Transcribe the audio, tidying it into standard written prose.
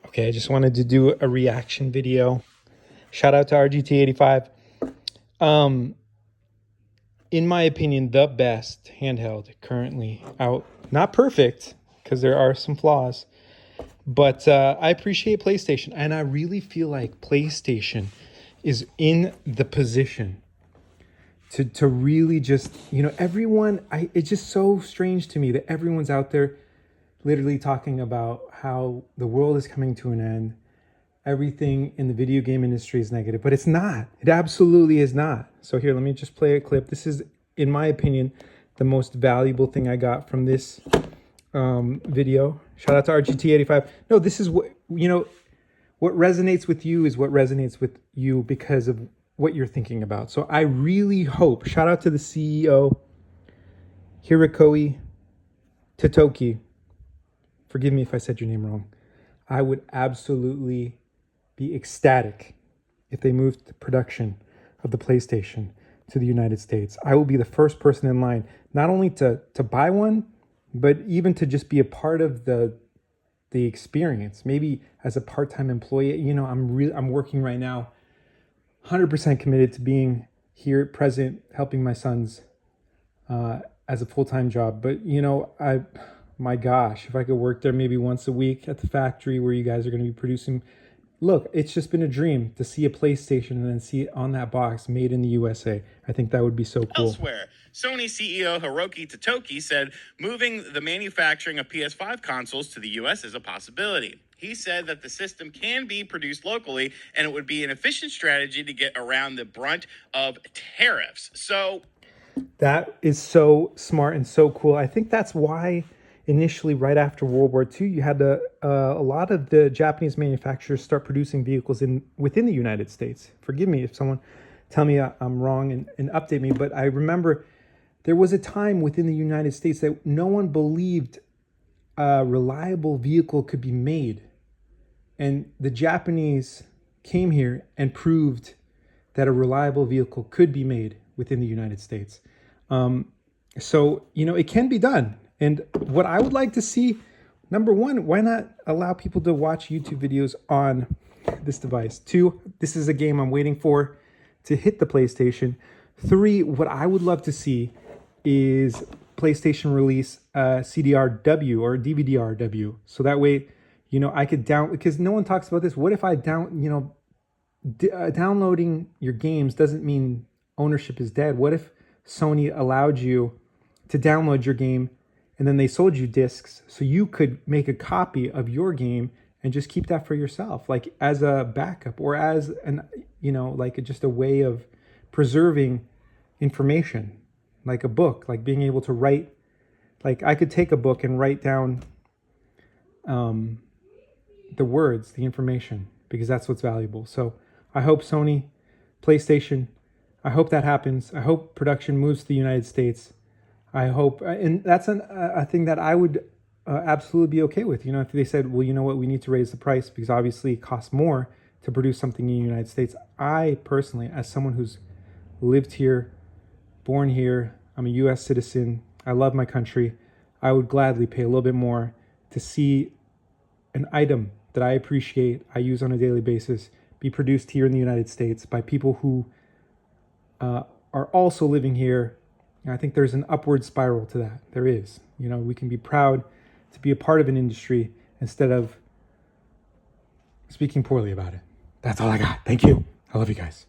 Okay, I just wanted to do a reaction video. Shout out to RGT85. Um, in my opinion, the best handheld currently out. Not perfect, because there are some flaws. But I appreciate PlayStation, and I really feel like PlayStation is in the position to really just, everyone, it's just so strange to me that everyone's out there literally talking about how the world is coming to an end. Everything in the video game industry is negative, but it's not. It absolutely is not. So here, let me just play a clip. This is, in my opinion, the most valuable thing I got from this video. Shout out to RGT85. No, this is what, what resonates with you is what resonates with you because of what you're thinking about. So I really hope, shout out to the CEO, Hirokoi Totoki. Forgive me if I said your name wrong. I would absolutely be ecstatic if they moved the production of the PlayStation to the United States. I will be the first person in line, not only to buy one, but even to just be a part of the experience. Maybe as a part-time employee. I'm working right now, 100% committed to being here present, helping my sons as a full-time job. But my gosh, if I could work there maybe once a week at the factory where you guys are going to be producing. Look, it's just been a dream to see a PlayStation and then see it on that box, made in the USA. I think that would be so cool. Elsewhere, Sony CEO Hiroki Totoki said moving the manufacturing of PS5 consoles to the US is a possibility. He said that the system can be produced locally and it would be an efficient strategy to get around the brunt of tariffs. So that is so smart and so cool. I think that's why initially, right after World War II, you had a lot of the Japanese manufacturers start producing vehicles within the United States. Forgive me if someone tell me I'm wrong and update me, but I remember there was a time within the United States that no one believed a reliable vehicle could be made. And the Japanese came here and proved that a reliable vehicle could be made within the United States. So, it can be done. And what I would like to see, number one, why not allow people to watch YouTube videos on this device? 2, this is a game I'm waiting for to hit the PlayStation. 3, what I would love to see is PlayStation release CDRW or DVD-RW. So that way, I could because no one talks about this. What if I downloading your games doesn't mean ownership is dead? What if Sony allowed you to download your game and then they sold you discs so you could make a copy of your game and just keep that for yourself, like as a backup or as just a way of preserving information, like a book, like being able to write, like I could take a book and write down the words, the information, because that's what's valuable. So I hope Sony, PlayStation, I hope that happens. I hope production moves to the United States. I hope, and that's a thing that I would absolutely be okay with. If they said, well, you know what, we need to raise the price because obviously it costs more to produce something in the United States. I personally, as someone who's lived here, born here, I'm a U.S. citizen, I love my country, I would gladly pay a little bit more to see an item that I appreciate, I use on a daily basis, be produced here in the United States by people who are also living here. I think there's an upward spiral to that. There is. We can be proud to be a part of an industry instead of speaking poorly about it. That's all I got. Thank you. I love you guys.